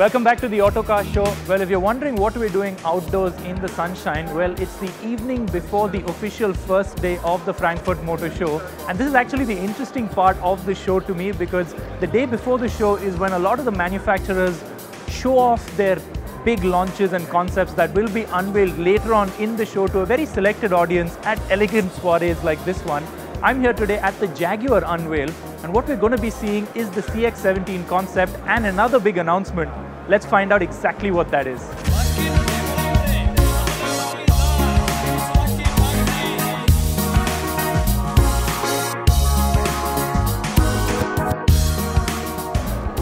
Welcome back to the Autocar Show. Well, if you're wondering what we're doing outdoors in the sunshine, well, it's the evening before the official first day of the Frankfurt Motor Show. And this is actually the interesting part of the show to me, because the day before the show is when a lot of the manufacturers show off their big launches and concepts that will be unveiled later on in the show to a very selected audience at elegant soirees like this one. I'm here today at the Jaguar unveil, and what we're going to be seeing is the CX17 concept and another big announcement. Let's find out exactly what that is.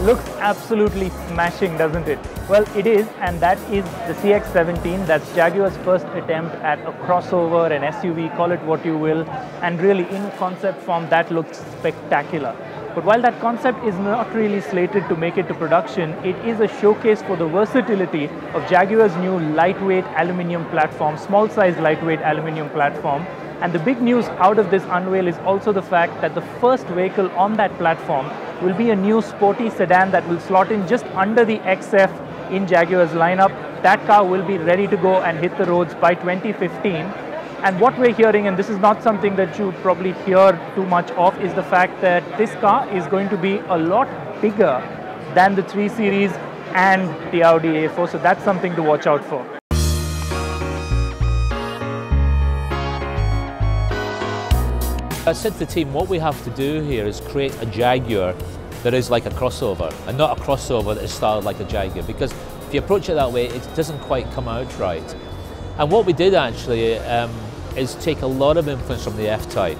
Looks absolutely smashing, doesn't it? Well, it is, and that is the CX17. That's Jaguar's first attempt at a crossover, an SUV, call it what you will, and really in concept form that looks spectacular. But while that concept is not really slated to make it to production, it is a showcase for the versatility of Jaguar's new lightweight aluminium platform, small-size lightweight aluminium platform. And the big news out of this unveil is also the fact that the first vehicle on that platform will be a new sporty sedan that will slot in just under the XF in Jaguar's lineup. That car will be ready to go and hit the roads by 2015. And what we're hearing, and this is not something that you probably hear too much of, is the fact that this car is going to be a lot bigger than the 3 Series and the Audi A4. So that's something to watch out for. I said to the team, what we have to do here is create a Jaguar that is like a crossover, and not a crossover that is styled like a Jaguar, because if you approach it that way, it doesn't quite come out right. And what we did actually is take a lot of influence from the F-Type,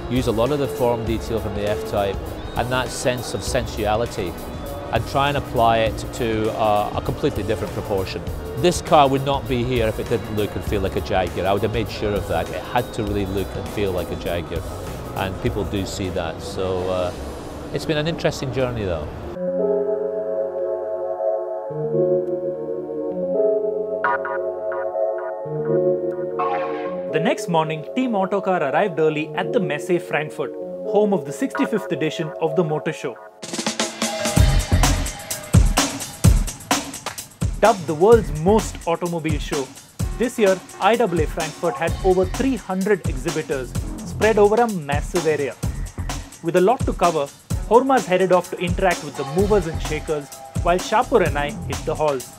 use a lot of the form detail from the F-Type and that sense of sensuality, and try and apply it to a completely different proportion. This car would not be here if it didn't look and feel like a Jaguar. I would have made sure of that. It had to really look and feel like a Jaguar, and people do see that. So it's been an interesting journey though. The next morning, Team Autocar arrived early at the Messe Frankfurt, home of the 65th edition of the Motor Show. Dubbed the world's most automobile show, this year IAA Frankfurt had over 300 exhibitors spread over a massive area. With a lot to cover, Hormaz headed off to interact with the movers and shakers, while Shapur and I hit the halls.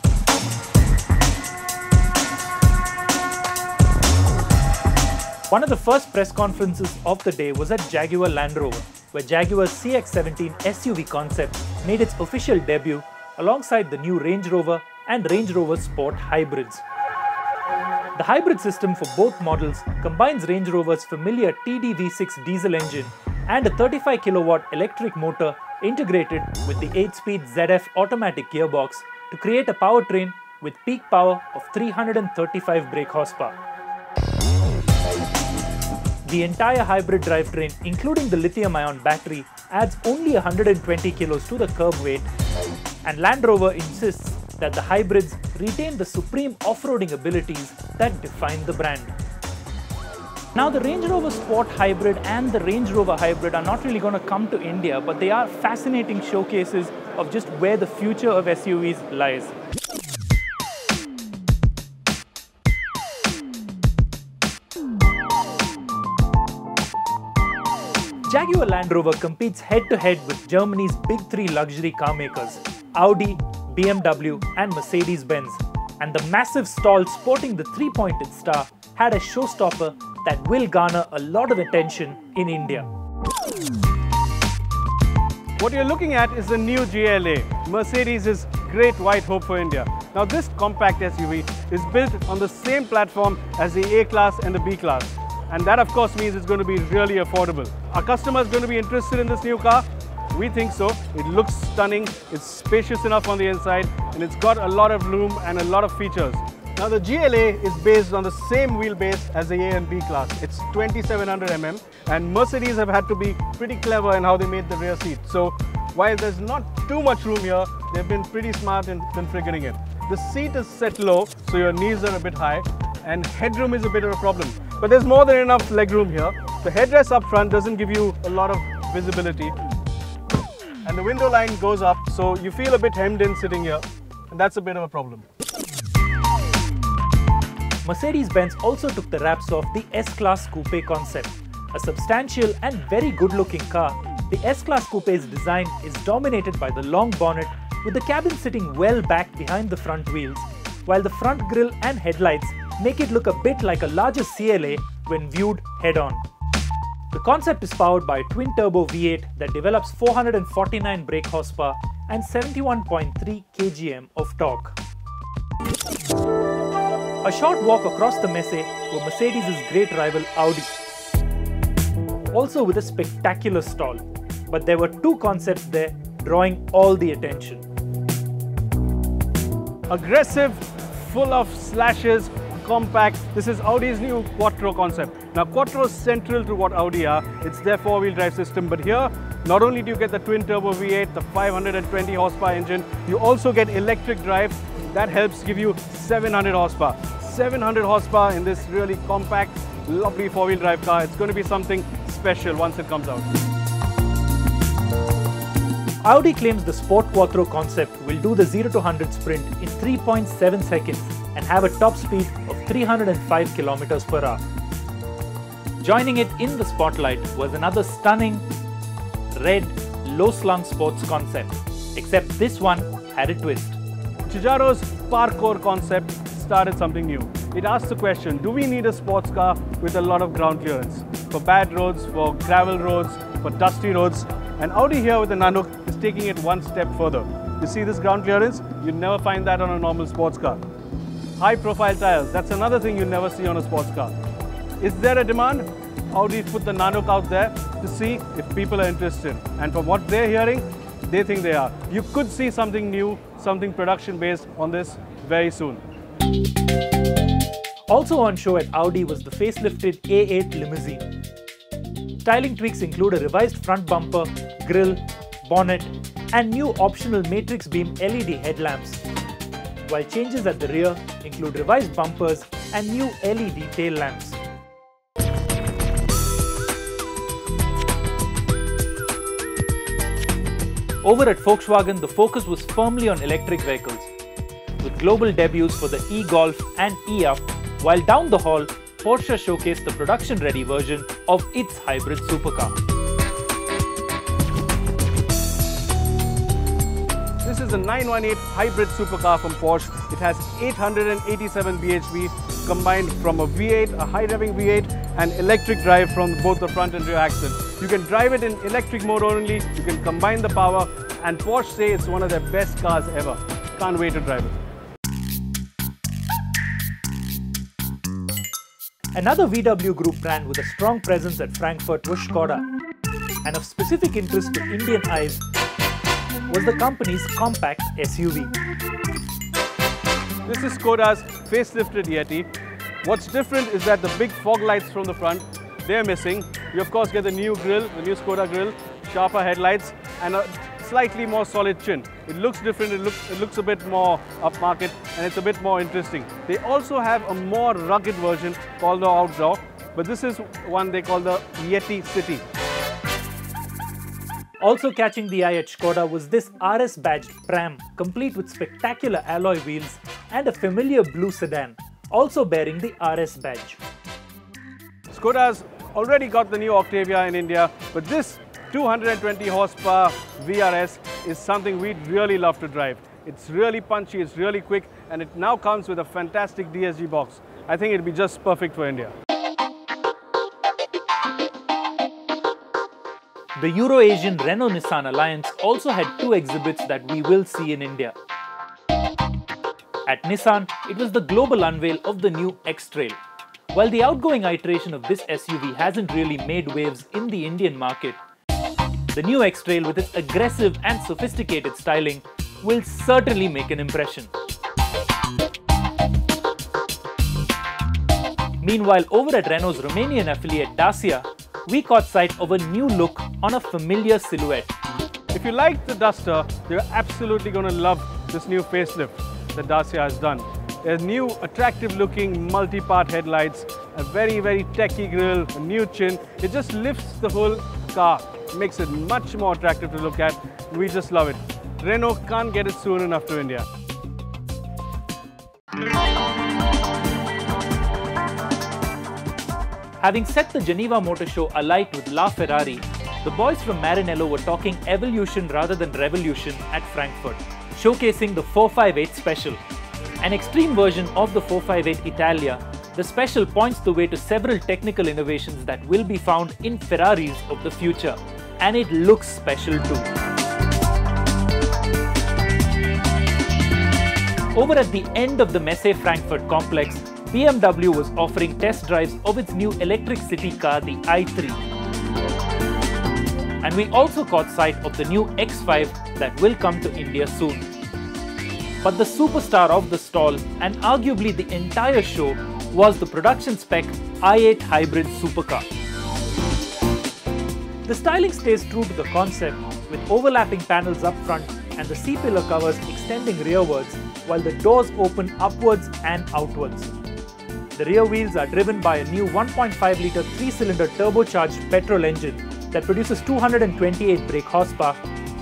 One of the first press conferences of the day was at Jaguar Land Rover, where Jaguar's CX17 SUV concept made its official debut alongside the new Range Rover and Range Rover Sport hybrids. The hybrid system for both models combines Range Rover's familiar TD V6 diesel engine and a 35 kilowatt electric motor integrated with the 8-speed ZF automatic gearbox to create a powertrain with peak power of 335 brake horsepower. The entire hybrid drivetrain, including the lithium-ion battery, adds only 120 kilos to the curb weight, and Land Rover insists that the hybrids retain the supreme off-roading abilities that define the brand. Now, the Range Rover Sport Hybrid and the Range Rover Hybrid are not really going to come to India, but they are fascinating showcases of just where the future of SUVs lies. Jaguar Land Rover competes head-to-head with Germany's big 3 luxury car makers, Audi, BMW and Mercedes-Benz. And the massive stall sporting the 3-pointed star had a showstopper that will garner a lot of attention in India. What you're looking at is the new GLA, Mercedes' great white hope for India. Now this compact SUV is built on the same platform as the A-Class and the B-Class. And that of course means it's going to be really affordable. Our customer is going to be interested in this new car. We think so. It looks stunning, it's spacious enough on the inside, and it's got a lot of room and a lot of features. Now the GLA is based on the same wheelbase as the A and B class. It's 2700 mm, and Mercedes have had to be pretty clever in how they made the rear seat. So while there's not too much room here, they've been pretty smart in configuring it. The seat is set low, so your knees are a bit high, and headroom is a bit of a problem. But there's more than enough legroom here. The headrest up front doesn't give you a lot of visibility. And the window line goes up, so you feel a bit hemmed in sitting here. and that's a bit of a problem. Mercedes-Benz also took the wraps off the S-Class Coupe concept. A substantial and very good-looking car, the S-Class Coupe's design is dominated by the long bonnet with the cabin sitting well back behind the front wheels, while the front grille and headlights make it look a bit like a larger CLA when viewed head-on. The concept is powered by a twin-turbo V8 that develops 449 brake horsepower and 71.3 kgm of torque. A short walk across the Messe were Mercedes' great rival Audi, also with a spectacular stall. But there were two concepts there drawing all the attention. Aggressive, full of slashes, compact. This is Audi's new quattro concept. Now quattro is central to what Audi are. It's their four-wheel drive system, but here not only do you get the twin-turbo V8, the 520 horsepower engine, you also get electric drive. That helps give you 700 horsepower. 700 horsepower in this really compact, lovely four-wheel drive car. It's going to be something special once it comes out. Audi claims the Sport Quattro concept will do the 0 to 100 sprint in 3.7 seconds and have a top speed of 305 km/h. Joining it in the spotlight was another stunning red low-slung sports concept, except this one had a twist. Giugiaro's parkour concept started something new. It asked the question, do we need a sports car with a lot of ground clearance? For bad roads, for gravel roads, for dusty roads. And Audi here with the Nanuk is taking it one step further. You see this ground clearance? You'd never find that on a normal sports car. High profile tires, that's another thing you never see on a sports car. Is there a demand? Audi put the Nanuk out there to see if people are interested. And from what they're hearing, they think they are. You could see something new, something production based on this very soon. Also on show at Audi was the facelifted A8 limousine. Styling tweaks include a revised front bumper, grille, bonnet, and new optional matrix beam LED headlamps, while changes at the rear include revised bumpers and new LED tail lamps. Over at Volkswagen, the focus was firmly on electric vehicles, with global debuts for the e-Golf and e-Up, while down the hall, Porsche showcased the production-ready version of its hybrid supercar. This is a 918 hybrid supercar from Porsche. It has 887 bhp combined from a V8, a high-revving V8, and electric drive from both the front and rear axle. You can drive it in electric mode only, you can combine the power, and Porsche say it's one of their best cars ever. Can't wait to drive it. Another VW Group brand with a strong presence at Frankfurt was Skoda, and of specific interest to Indian eyes was the company's compact SUV. This is Skoda's facelifted Yeti. What's different is that the big fog lights from the front, they're missing. You of course get the new grille, the new Skoda grille, sharper headlights, and a slightly more solid chin. It looks different, it looks a bit more upmarket, and it's a bit more interesting. They also have a more rugged version called the Outlaw, but this is one they call the Yeti City. Also catching the eye at Skoda was this RS badged pram, complete with spectacular alloy wheels and a familiar blue sedan, also bearing the RS badge. Skoda's already got the new Octavia in India, but this 220 horsepower VRS is something we'd really love to drive. It's really punchy, it's really quick, and it now comes with a fantastic DSG box. I think it'd be just perfect for India. The Euro-Asian Renault-Nissan alliance also had two exhibits that we will see in India. At Nissan, it was the global unveil of the new X-Trail. While the outgoing iteration of this SUV hasn't really made waves in the Indian market, the new X-Trail with its aggressive and sophisticated styling will certainly make an impression. Meanwhile, over at Renault's Romanian affiliate Dacia, we caught sight of a new look on a familiar silhouette. If you like the Duster, you're absolutely going to love this new facelift that Dacia has done. There's new attractive looking multi-part headlights, a very techy grille, a new chin. It just lifts the whole car, makes it much more attractive to look at. We just love it. Renault can't get it soon enough to India. Having set the Geneva Motor Show alight with La Ferrari, the boys from Maranello were talking evolution rather than revolution at Frankfurt, showcasing the 458 Special. An extreme version of the 458 Italia, the Special points the way to several technical innovations that will be found in Ferraris of the future, and it looks special too. Over at the end of the Messe Frankfurt complex, BMW was offering test drives of its new electric city car, the i3. And we also caught sight of the new X5 that will come to India soon. But the superstar of the stall, and arguably the entire show, was the production spec i8 hybrid supercar. The styling stays true to the concept, with overlapping panels up front and the C-pillar covers extending rearwards, while the doors open upwards and outwards. The rear wheels are driven by a new 1.5-litre 3-cylinder turbocharged petrol engine that produces 228 brake horsepower,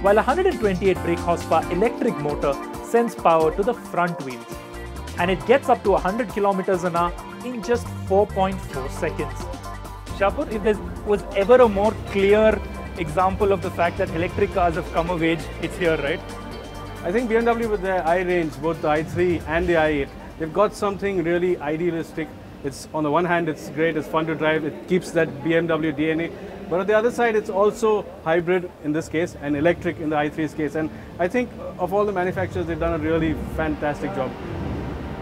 while a 128 brake horsepower electric motor sends power to the front wheels. And it gets up to 100 km an hour in just 4.4 seconds. Shapur, if there was ever a more clear example of the fact that electric cars have come of age, it's here, right? I think BMW with their i-range, both the i3 and the i8, they've got something really idealistic. It's, on the one hand, it's great, it's fun to drive, it keeps that BMW DNA. But on the other side, it's also hybrid in this case and electric in the i3's case. And I think of all the manufacturers, they've done a really fantastic job.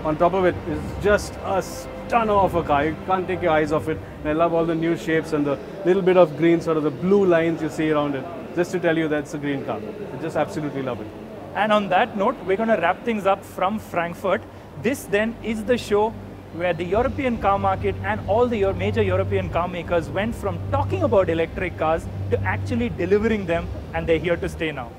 On top of it, it's just a stunner of a car. You can't take your eyes off it. And I love all the new shapes and the little bit of green, sort of the blue lines you see around it. Just to tell you that's a green car. I just absolutely love it. And on that note, we're going to wrap things up from Frankfurt. This then is the show where the European car market and all the major European car makers went from talking about electric cars to actually delivering them, and they're here to stay now.